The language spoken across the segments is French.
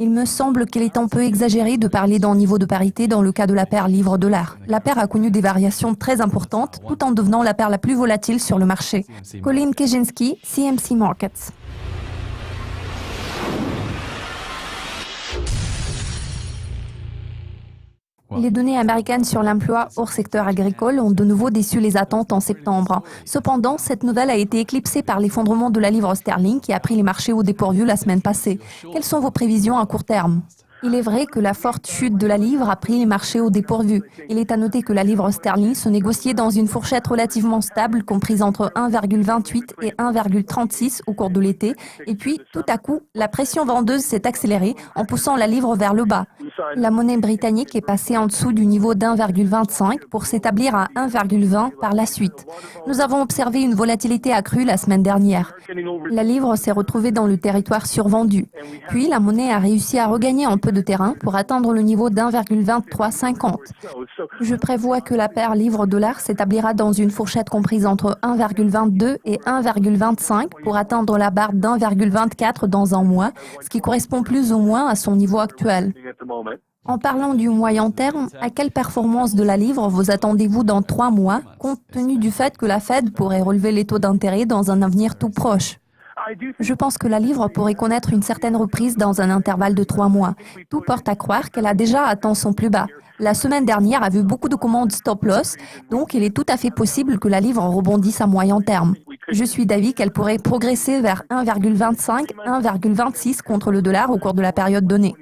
Il me semble qu'il est un peu exagéré de parler d'un niveau de parité dans le cas de la paire livre-dollar. La paire a connu des variations très importantes tout en devenant la paire la plus volatile sur le marché. Colin Kaczynski, CMC Markets. Les données américaines sur l'emploi hors secteur agricole ont de nouveau déçu les attentes en septembre. Cependant, cette nouvelle a été éclipsée par l'effondrement de la livre sterling qui a pris les marchés au dépourvu la semaine passée. Quelles sont vos prévisions à court terme ? Il est vrai que la forte chute de la livre a pris les marchés au dépourvu. Il est à noter que la livre sterling se négociait dans une fourchette relativement stable comprise entre 1,28 et 1,36 au cours de l'été. Et puis, tout à coup, la pression vendeuse s'est accélérée en poussant la livre vers le bas. La monnaie britannique est passée en dessous du niveau d'1,25 pour s'établir à 1,20 par la suite. Nous avons observé une volatilité accrue la semaine dernière. La livre s'est retrouvée dans le territoire survendu. Puis, la monnaie a réussi à regagner un peu de terrain pour atteindre le niveau d'1,2350. Je prévois que la paire livre-dollar s'établira dans une fourchette comprise entre 1,22 et 1,25 pour atteindre la barre d'1,24 dans un mois, ce qui correspond plus ou moins à son niveau actuel. En parlant du moyen terme, à quelle performance de la livre vous attendez-vous dans 3 mois, compte tenu du fait que la Fed pourrait relever les taux d'intérêt dans un avenir tout proche ? Je pense que la livre pourrait connaître une certaine reprise dans un intervalle de 3 mois. Tout porte à croire qu'elle a déjà atteint son plus bas. La semaine dernière a vu beaucoup de commandes stop-loss, donc il est tout à fait possible que la livre rebondisse à moyen terme. Je suis d'avis qu'elle pourrait progresser vers 1,25, 1,26 contre le dollar au cours de la période donnée.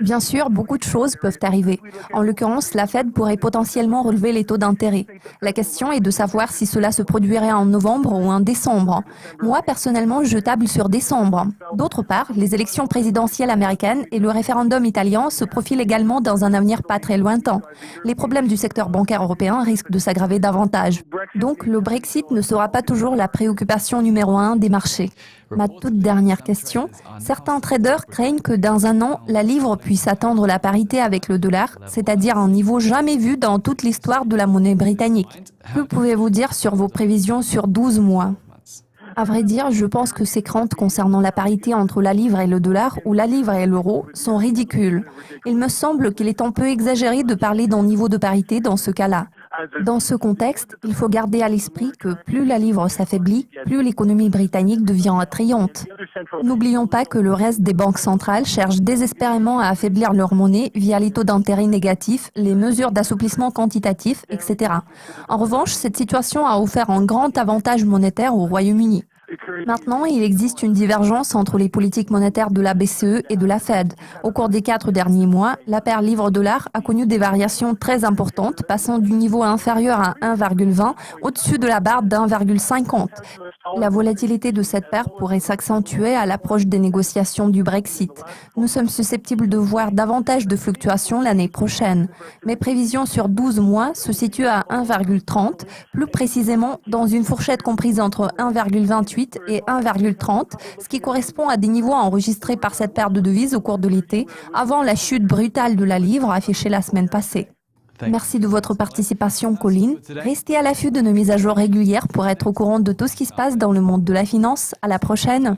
Bien sûr, beaucoup de choses peuvent arriver. En l'occurrence, la Fed pourrait potentiellement relever les taux d'intérêt. La question est de savoir si cela se produirait en novembre ou en décembre. Moi, personnellement, je table sur décembre. D'autre part, les élections présidentielles américaines et le référendum italien se profilent également dans un avenir pas très lointain. Les problèmes du secteur bancaire européen risquent de s'aggraver davantage. Donc, le Brexit ne sera pas toujours la préoccupation numéro 1 des marchés. Ma toute dernière question, certains traders craignent que dans un an, la livre puisse atteindre la parité avec le dollar, c'est-à-dire un niveau jamais vu dans toute l'histoire de la monnaie britannique. Que pouvez-vous dire sur vos prévisions sur 12 mois ? À vrai dire, je pense que ces craintes concernant la parité entre la livre et le dollar ou la livre et l'euro sont ridicules. Il me semble qu'il est un peu exagéré de parler d'un niveau de parité dans ce cas-là. Dans ce contexte, il faut garder à l'esprit que plus la livre s'affaiblit, plus l'économie britannique devient attrayante. N'oublions pas que le reste des banques centrales cherchent désespérément à affaiblir leur monnaie via les taux d'intérêt négatifs, les mesures d'assouplissement quantitatif, etc. En revanche, cette situation a offert un grand avantage monétaire au Royaume-Uni. Maintenant, il existe une divergence entre les politiques monétaires de la BCE et de la Fed. Au cours des 4 derniers mois, la paire livre-dollar a connu des variations très importantes, passant du niveau inférieur à 1,20 au-dessus de la barre d'1,50. La volatilité de cette paire pourrait s'accentuer à l'approche des négociations du Brexit. Nous sommes susceptibles de voir davantage de fluctuations l'année prochaine. Mes prévisions sur 12 mois se situent à 1,30, plus précisément dans une fourchette comprise entre 1,28 et 1,30, ce qui correspond à des niveaux enregistrés par cette paire de devises au cours de l'été, avant la chute brutale de la livre affichée la semaine passée. Merci de votre participation, Colin. Restez à l'affût de nos mises à jour régulières pour être au courant de tout ce qui se passe dans le monde de la finance. À la prochaine.